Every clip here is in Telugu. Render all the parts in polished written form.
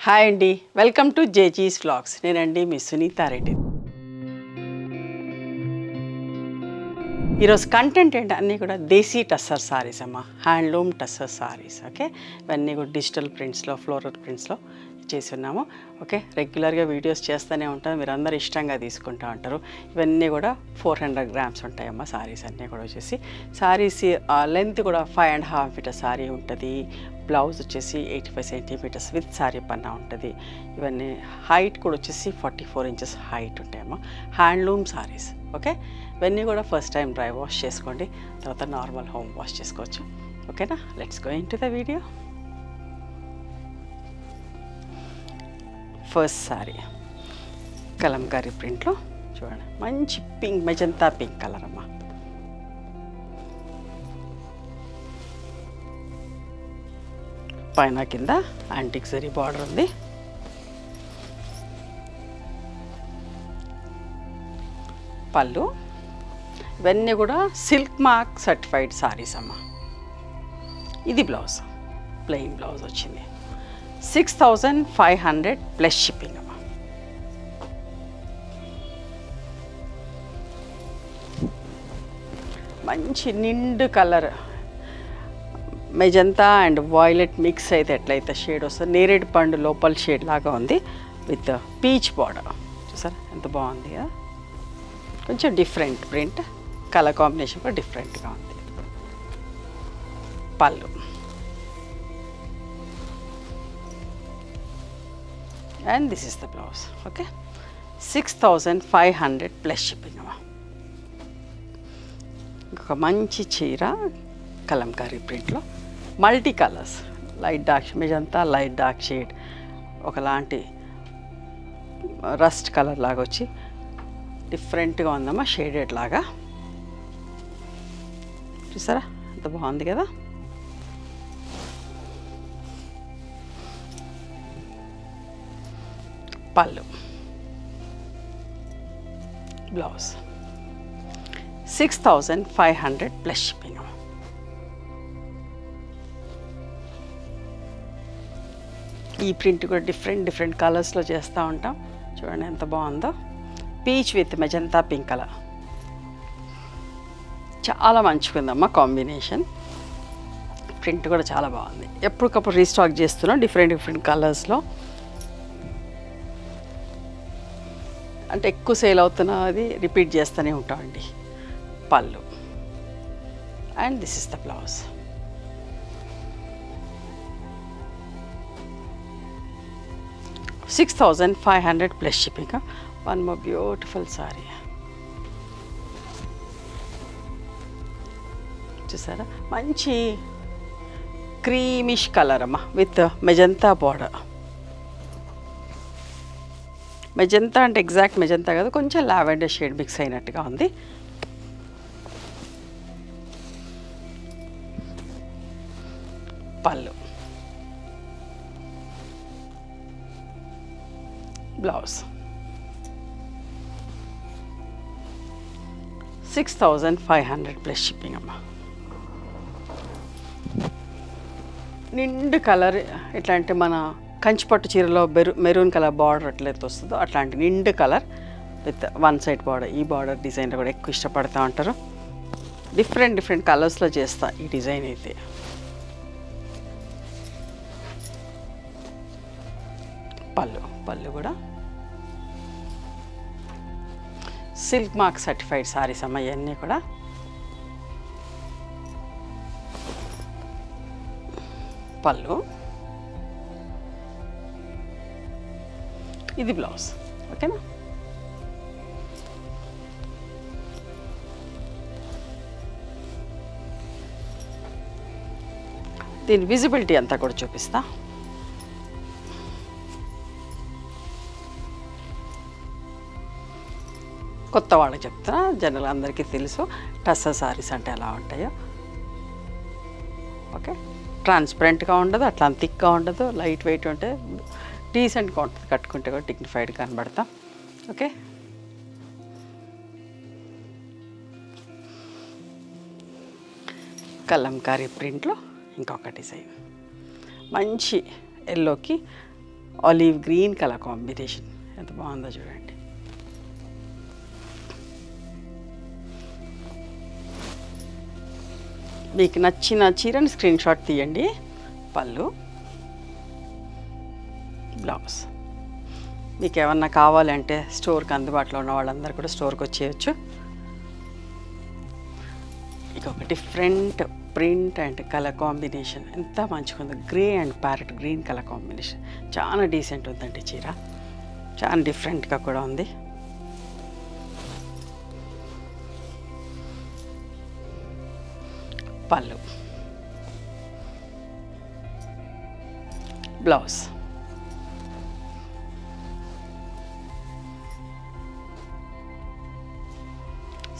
హాయ్ అండి, వెల్కమ్ టు జేజీస్ వ్లాగ్స్. నేనండి మీ సునీతా రెడ్డి. ఈరోజు కంటెంట్ ఏంటి అన్నీ కూడా దేశీ టస్సర్ సారీస్ అమ్మ, హ్యాండ్లూమ్ టస్సర్ సారీస్. ఓకే, ఇవన్నీ కూడా డిజిటల్ ప్రింట్స్లో, ఫ్లోరల్ ప్రింట్స్లో చేసి ఉన్నాము. ఓకే, రెగ్యులర్గా వీడియోస్ చేస్తూనే ఉంటాను, మీరు అందరు ఇష్టంగా తీసుకుంటూ ఉంటారు. ఇవన్నీ కూడా 400 grams ఉంటాయమ్మ సారీస్ అన్నీ కూడా. వచ్చేసి సారీస్ లెంత్ కూడా 5.5 మీటర్ సారీ ఉంటుంది. బ్లౌజ్ వచ్చేసి 85 centimeters విత్ సారీ పన్నా ఉంటుంది. ఇవన్నీ హైట్ కూడా వచ్చేసి 44 inches హైట్ ఉంటాయమ్మా. Handloom sarees. ఓకే, ఇవన్నీ కూడా ఫస్ట్ టైం డ్రై వాష్ చేసుకోండి, తర్వాత నార్మల్ హోమ్ వాష్ చేసుకోవచ్చు. ఓకేనా, let's go into the video. First saree Kalamkari ప్రింట్లో చూడండి, మంచి పింక్, మెజంతా పింక్ కలర్ అమ్మా. పైన కింద యాంటిక్ జరీ బార్డర్ ఉంది. పళ్ళు ఇవన్నీ కూడా సిల్క్ మార్క్ సర్టిఫైడ్ సారీస్ అమ్మ. ఇది బ్లౌజ్, ప్లెయిన్ బ్లౌజ్ వచ్చింది. 6500 ప్లస్ షిప్పింగ్ అమ్మ. మంచి నిండు colour, magenta and violet mix అయితే ఎట్లయితే షేడ్ వస్తుంది, నేరేడు పండు లోపల షేడ్ లాగా ఉంది విత్ పీచ్ బార్డర్. చూసారా ఎంత బాగుంది కదా, కొంచెం డిఫరెంట్ ప్రింట్, కలర్ కాంబినేషన్ కూడా డిఫరెంట్గా ఉంది. పళ్ళు and this is the blouse. Okay, 6500 plus shipping అమ్మా. ఇంకొక మంచి చీర కలంకారీ ప్రింట్లో, multi colours, light dark, magenta light dark shade, ఒకలాంటి రస్ట్ కలర్ లాగా వచ్చి డిఫరెంట్గా ఉందమ్మా, షేడెడ్ లాగా. చూసారా ఎంత బాగుంది కదా. పళ్ళు, బ్లౌజ్ 6500 ప్లస్ షిప్పింగ్. ఈ ప్రింట్ కూడా డిఫరెంట్ కలర్స్లో చేస్తూ ఉంటాం. చూడండి ఎంత బాగుందో, peach with magenta pink colour, చాలా మంచిగుందమ్మా కాంబినేషన్. ప్రింట్ కూడా చాలా బాగుంది. ఎప్పటికప్పుడు రీస్టాక్ చేస్తున్నాం డిఫరెంట్ కలర్స్లో. అంటే ఎక్కువ సేల్ అవుతున్న అది రిపీట్ చేస్తూనే ఉంటామండి. పళ్ళు and this is the blouse. $6500 plus shipping. One more beautiful sorry. చూసారా మంచి క్రీమిష్ కలర్ అమ్మా విత్ మెజంతా బార్డర్. మెజంతా అంటే ఎగ్జాక్ట్ మెజంతా కాదు, కొంచెం లావెండర్ షేడ్ మిక్స్ అయినట్టుగా ఉంది. పళ్ళు, బ్లౌజ్ 6500 ప్లస్ షిప్పింగ్ అమ్మా. నిండు కలర్, ఎట్లా అంటే మన కంచిపట్టు చీరలో మెరూన్ కలర్ బార్డర్ ఎట్లయితే వస్తుందో అట్లాంటి నిండు colour with one side border. ఈ బార్డర్ డిజైన్లో కూడా ఎక్కువ ఇష్టపడుతూ ఉంటారు. డిఫరెంట్ కలర్స్లో చేస్తా ఈ డిజైన్ అయితే. పళ్ళు కూడా సిల్క్ మార్క్ సర్టిఫైడ్ సారీస్ అమ్మ ఇవన్నీ కూడా. పళ్ళు, ఇది బ్లౌజ్. ఓకేనా, దీని విజిబిలిటీ అంతా కూడా చూపిస్తా. కొత్త వాళ్ళకి చెప్తున్నా, జనరల్ అందరికీ తెలుసు టస్సర్ సారీస్ అంటే ఎలా ఉంటాయో. ఓకే, ట్రాన్స్పరెంట్గా ఉండదు, అట్లా థిక్గా ఉండదు, లైట్ వెయిట్ ఉంటే డీసెంట్గా ఉంటుంది, కట్టుకుంటే కూడా డిగ్నిఫైడ్గా కనబడతాం. ఓకే, కలంకారీ ప్రింట్లో ఇంకొక డిజైన్, మంచి ఎల్లోకి ఆలివ్ గ్రీన్ కలర్ కాంబినేషన్ ఎంత బాగుందో చూడండి. మీకు నచ్చిన చీరని స్క్రీన్ షాట్ తీయండి. పళ్ళు, బ్లౌజ్. మీకు ఏమన్నా కావాలంటే స్టోర్కి అందుబాటులో ఉన్న వాళ్ళందరూ కూడా స్టోర్కి వచ్చేయచ్చు. ఇక ఒక different print and colour combination ఎంత మంచిగా ఉంది. Grey and parrot green colour combination చాలా డీసెంట్ ఉందండి చీర. చాలా డిఫరెంట్గా కూడా ఉంది. పళ్ళు, బ్లౌజ్.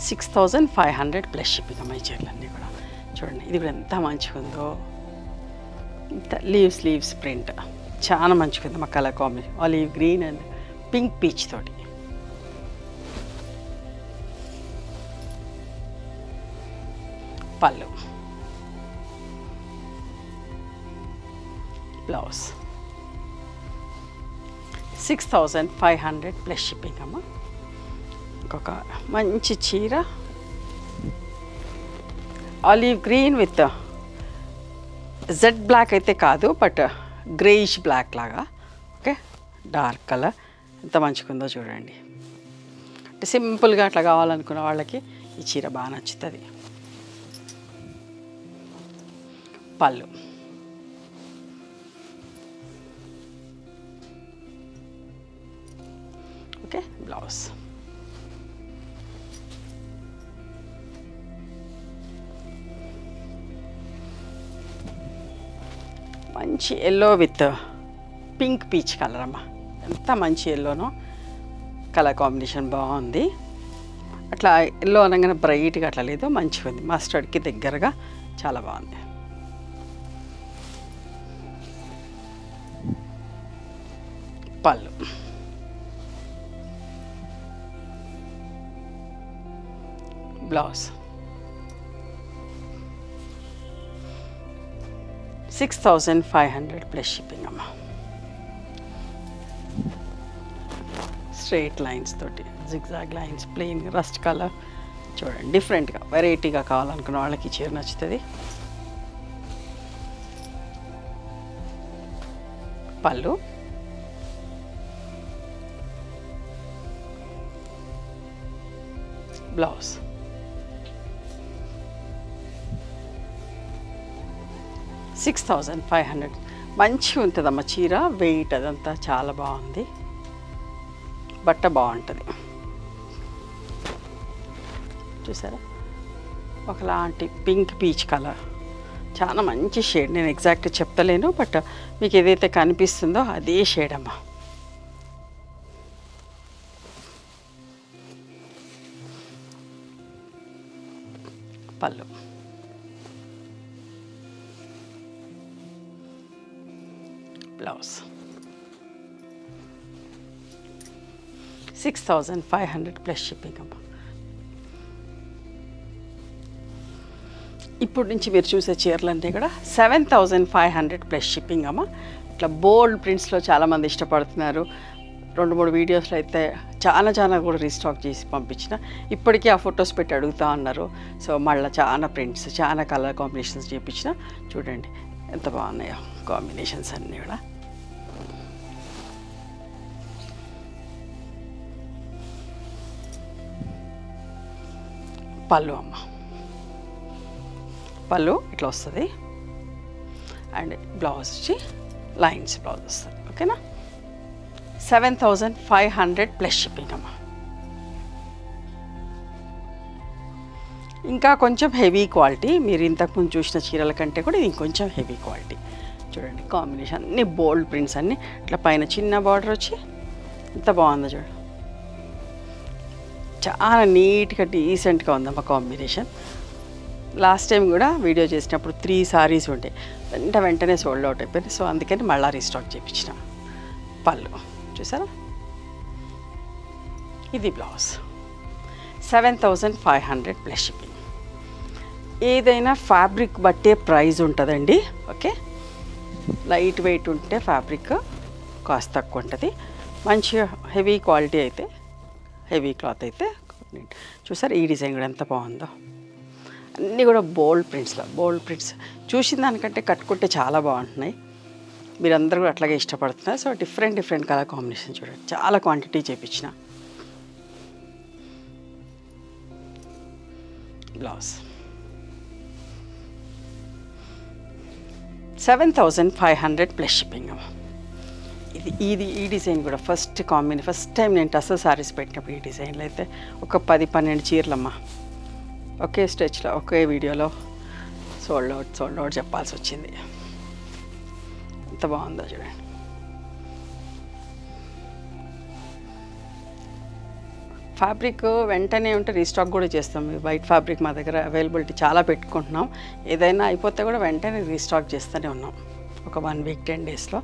$6,500 ప్లస్ షిప్పింగ్ అమ్మాయి చీరలన్నీ కూడా చూడండి. ఇది కూడా ఎంత మంచిగా ఉందో. ఇంత లీవ్స్ ప్రింట్ చాలా మంచిగా ఉంది. మా colour combination olive green and pink peach తోటి. పళ్ళు, బ్లౌజ్. 6,500 ప్లస్ షిప్పింగ్ అమ్మ. ఇంకొక మంచి చీర olive green with jet black అయితే కాదు, బట్ గ్రేయిష్ బ్లాక్ లాగా. ఓకే, డార్క్ కలర్ ఎంత మంచిగా ఉందో చూడండి. అంటే సింపుల్గా అట్లా కావాలనుకున్న వాళ్ళకి ఈ చీర బాగా నచ్చుతుంది. పళ్ళు, ఓకే, బ్లౌజ్. మంచి yellow with pink peach colour అమ్మ. ఎంత మంచి ఎల్లోనో, కలర్ కాంబినేషన్ బాగుంది. అట్లా ఎల్లో అనగానే బ్రైట్గా అట్లా లేదు, మంచిగా ఉంది. మస్టర్డ్కి దగ్గరగా చాలా బాగుంది. పళ్ళు, బ్లౌజ్. 6,500 ప్లస్ షిప్పింగ్ అమ్మ. స్ట్రైట్ లైన్స్ తోటి zigzag lines, plain rust colour చూడండి. డిఫరెంట్గా వెరైటీగా కావాలనుకున్న వాళ్ళకి ఈ చీర నచ్చుతుంది. పళ్ళు, బ్లౌజ్. 6,500 మంచిగా ఉంటుందమ్మ చీర. వెయిట్ అదంతా చాలా బాగుంది. బట్ట బాగుంటుంది. చూసారా, ఒకలాంటి పింక్ పీచ్ కలర్ చాలా మంచి షేడ్. నేను ఎగ్జాక్ట్ చెప్తలేను, బట్ మీకు ఏదైతే కనిపిస్తుందో అదే షేడ్ అమ్మ. పళ్ళు, బ్లౌజ్. 6,500 ప్లస్ షిప్పింగ్ అమ్మ. ఇప్పుడు నుంచి మీరు చూసే చీరలు అంటే కూడా 7,500 ప్లస్ షిప్పింగ్ అమ్మ. ఇట్లా బోల్డ్ ప్రింట్స్లో చాలామంది ఇష్టపడుతున్నారు. 2-3 వీడియోస్లో అయితే చాలా కూడా రీస్టాక్ చేసి పంపించిన. ఇప్పటికీ ఆ ఫొటోస్ పెట్టి అడుగుతూ ఉన్నారు. సో మళ్ళీ చాలా ప్రింట్స్, చాలా కలర్ కాంబినేషన్స్ చేయించిన. చూడండి ఎంత బాగున్నాయో కాంబినేషన్స్ అన్నీ కూడా. పళ్ళు అమ్మ. పళ్ళు ఇట్లా వస్తుంది అండ్ బ్లౌజ్ వచ్చి లైన్స్ బ్లౌజ్ వస్తుంది. ఓకేనా, 7,500 ప్లస్ షిప్పింగ్ అమ్మ. ఇంకా కొంచెం హెవీ క్వాలిటీ, మీరు ఇంతకుముందు చూసిన చీరల కంటే కూడా ఇది ఇంకొంచెం హెవీ క్వాలిటీ. చూడండి కాంబినేషన్ అన్ని బోల్డ్ ప్రింట్స్ అన్నీ. ఇట్లా పైన చిన్న బార్డర్ వచ్చి ఎంత బాగుందో చూడండి. చాలా నీట్గా డీసెంట్గా ఉందమ్మా కాంబినేషన్. లాస్ట్ టైం కూడా వీడియో చేసినప్పుడు 3 సారీస్ ఉంటాయి, వెంటనే సోల్డ్ అవుట్ అయిపోయింది. సో అందుకని మళ్ళీ రీస్టాక్ చేయించిన. పళ్ళు చూసారా, ఇది బ్లౌజ్. 7,500 plus shipping. ఏదైనా ఫ్యాబ్రిక్ బట్టే ప్రైస్ ఉంటుందండి. ఓకే, లైట్ వెయిట్ ఉంటే ఫ్యాబ్రిక్ కాస్ట్ తక్కువ ఉంటుంది. మంచిగా హెవీ క్వాలిటీ అయితే, హెవీ క్లాత్ అయితే చూసారు. ఈ డిజైన్ కూడా ఎంత బాగుందో. అన్నీ కూడా బోల్డ్ ప్రింట్స్ చూసిన దానికంటే కట్టుకుంటే చాలా బాగుంటున్నాయి. మీరందరూ కూడా అట్లాగే ఇష్టపడుతున్నారు. సో డిఫరెంట్ కలర్ కాంబినేషన్ చూడండి. చాలా క్వాంటిటీ చేయించిన. Blouse 7,500 plus shipping. ఈ డిజైన్ కూడా ఫస్ట్ టైం నేను టస్సర్ సారీస్ పెట్టినప్పుడు ఈ డిజైన్లో అయితే ఒక 10-12 చీరలమ్మా ఒకే స్టెచ్లో ఒకే వీడియోలో సోల్డ్ అవుట్ చెప్పాల్సి వచ్చింది. ఎంత బాగుందో చూడండి. ఫ్యాబ్రిక్ వెంటనే ఉంటే రీస్టాక్ కూడా చేస్తాం. వైట్ ఫ్యాబ్రిక్ మా దగ్గర అవైలబిలిటీ చాలా పెట్టుకుంటున్నాం. ఏదైనా అయిపోతే కూడా వెంటనే రీస్టాక్ చేస్తూనే ఉన్నాం. ఒక 1 వీక్ 10 డేస్లో.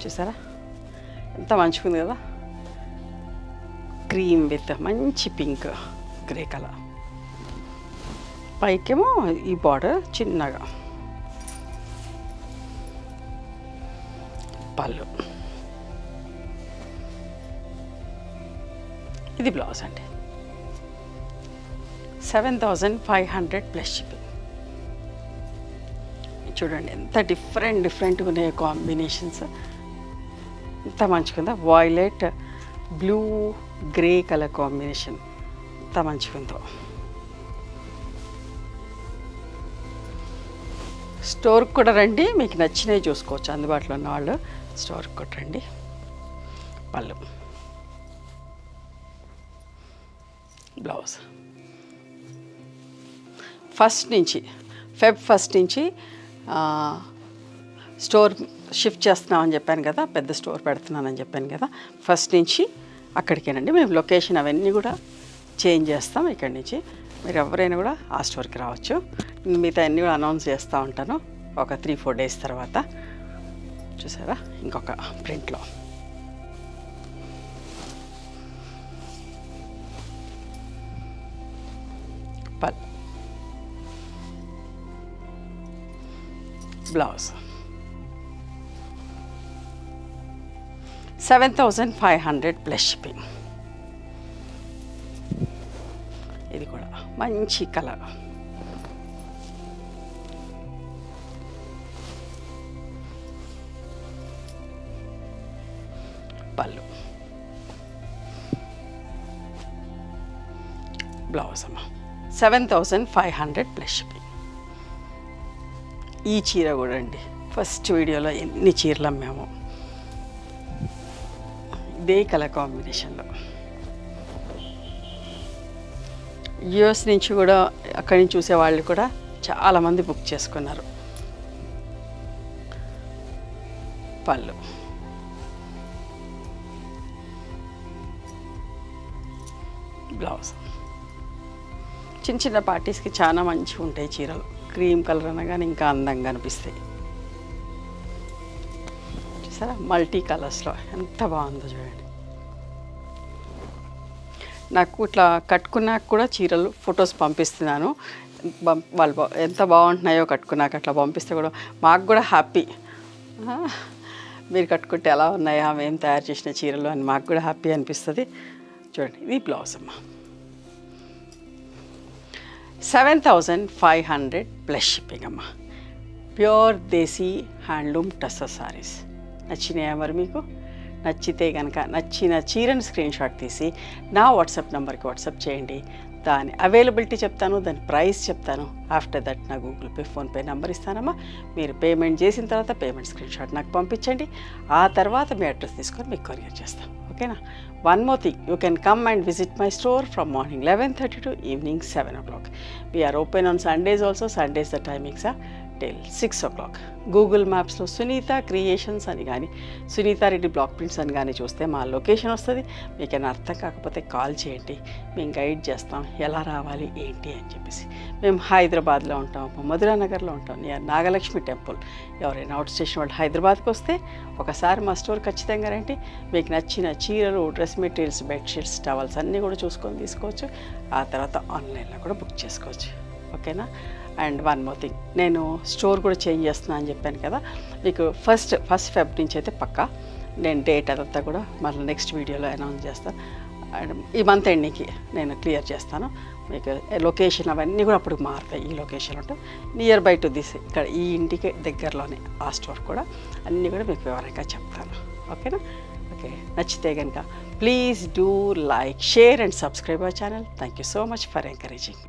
చూసారా ఎంత మంచిగుంది కదా. క్రీమ్ విత్ మంచి పింక్ గ్రే కలర్. పైకేమో ఈ బార్డర్ చిన్నగా. పళ్ళు. ఇది బ్లౌజ్ అండి. 7,500 ప్లస్ షిప్పింగ్. చూడండి ఎంత డిఫరెంట్గా ఉన్నాయి కాంబినేషన్స్. ఎంత మంచిగా violet blue grey colour combination ఎంత మంచిగా ఉందో. స్టోర్కి కూడా రండి, మీకు నచ్చినవి చూసుకోవచ్చు. అందుబాటులో ఉన్న వాళ్ళు స్టోర్కి కూడా రండి. పళ్ళు. బ్లౌజ్ ఫెబ్ ఫస్ట్ నుంచి స్టోర్ షిఫ్ట్ చేస్తున్నామని చెప్పాను కదా, పెద్ద స్టోర్ పెడుతున్నానని చెప్పాను కదా. ఫస్ట్ నుంచి అక్కడికేనండి. మేము లొకేషన్ అవన్నీ కూడా చేంజ్ చేస్తాం. ఇక్కడి నుంచి మీరు ఎవరైనా కూడా ఆ స్టోర్కి రావచ్చు. మిగతా అన్నీ కూడా అనౌన్స్ చేస్తూ ఉంటాను ఒక 3-4 డేస్ తర్వాత. చూసారా ఇంకొక ప్రింట్లో. Blouse 7,500 plus shipping. ఇది కూడా మంచి కలర్. పళ్ళు. బ్లౌజ్ అమ్మ 7,500 ప్లస్ షిప్పింగ్. ఈ చీర కూడా అండి ఫస్ట్ వీడియోలో ఎన్ని చీరలు అమ్మాము ఇదే కలర్ కాంబినేషన్లో. యూఎస్ నుంచి కూడా అక్కడి నుంచి చూసే వాళ్ళు కూడా చాలామంది బుక్ చేసుకున్నారు. పళ్ళు. బ్లౌజ్. చిన్న పార్టీస్కి చాలా మంచిగా ఉంటాయి చీరలు. క్రీమ్ కలర్ అనగానే ఇంకా అందంగా అనిపిస్తాయి. చూసారా మల్టీ కలర్స్లో ఎంత బాగుందో చూడండి. నాకు ఇట్లా కట్టుకున్నాక కూడా చీరలు ఫొటోస్ పంపిస్తున్నాను. వాళ్ళు ఎంత బాగుంటున్నాయో కట్టుకున్నాక అట్లా పంపిస్తే కూడా మాకు కూడా హ్యాపీ. మీరు కట్టుకుంటే ఎలా ఉన్నాయా మేము తయారు చేసిన చీరలు అని మాకు కూడా హ్యాపీ అనిపిస్తుంది. చూడండి ఇది బ్లౌజ్ అమ్మ. 7,500 ప్లస్ షిప్పింగ్ అమ్మ. ప్యూర్ దేశీ హ్యాండ్లూమ్ టస్సర్ సారీస్. నచ్చినాయా మరి మీకు? నచ్చితే కనుక నచ్చిన చీరను స్క్రీన్ షాట్ తీసి నా వాట్సాప్ నెంబర్కి వాట్సాప్ చేయండి. దాని అవైలబిలిటీ చెప్తాను, దాని ప్రైస్ చెప్తాను. ఆఫ్టర్ దట్ నా గూగుల్ పే ఫోన్పే నెంబర్ ఇస్తానమ్మా. మీరు పేమెంట్ చేసిన తర్వాత పేమెంట్ స్క్రీన్ షాట్ నాకు పంపించండి. ఆ తర్వాత మీ అడ్రస్ తీసుకొని మీకు కొరియర్ చేస్తాను. ఓకేనా? One more thing, you can come and visit my store from morning 11:30 to evening 7 o'clock. We are open on Sundays also. Sundays the timings are till 6 o'clock. Google మ్యాప్స్లో సునీత క్రియేషన్స్ అని కానీ సునీత రెడ్డి బ్లాక్ ప్రింట్స్ అని కానీ చూస్తే మా లొకేషన్ వస్తుంది. మీకైనా అర్థం కాకపోతే కాల్ చేయండి, మేము గైడ్ చేస్తాం ఎలా రావాలి ఏంటి అని చెప్పేసి. మేము హైదరాబాద్లో ఉంటాం, మధురానగర్లో ఉంటాం, నియర్ నాగలక్ష్మి టెంపుల్. ఎవరైనా అవుట్ స్టేషన్ వాళ్ళు హైదరాబాద్కి వస్తే ఒకసారి మా స్టోర్ ఖచ్చితంగా రండి. మీకు నచ్చిన చీరలు, డ్రెస్ మెటీరియల్స్, బెడ్షీట్స్, టవల్స్ అన్నీ కూడా చూసుకొని తీసుకోవచ్చు. ఆ తర్వాత ఆన్లైన్లో కూడా బుక్ చేసుకోవచ్చు. ఓకేనా? అండ్ వన్ మోర్ థింగ్, నేను స్టోర్ కూడా చేంజ్ చేస్తున్నా అని చెప్పాను కదా, మీకు ఫస్ట్ ఫెబ్ నుంచి అయితే పక్కా నేను డేట్ అదంతా కూడా మళ్ళీ నెక్స్ట్ వీడియోలో అనౌన్స్ చేస్తాను. అండ్ ఈ మంత్ ఎండింగ్కి నేను క్లియర్ చేస్తాను. మీకు లొకేషన్ అవన్నీ కూడా అప్పుడు మారుతాయి. ఈ లొకేషన్ ఉంటే నియర్ బై టు దిస్, ఇక్కడ ఈ ఇంటికి దగ్గరలోనే ఆ స్టోర్ కూడా అన్నీ కూడా మీకు వివరంగా చెప్తాను. ఓకేనా? ఓకే, నచ్చితే కనుక please do like, share and subscribe our channel. Thank you so much for encouraging.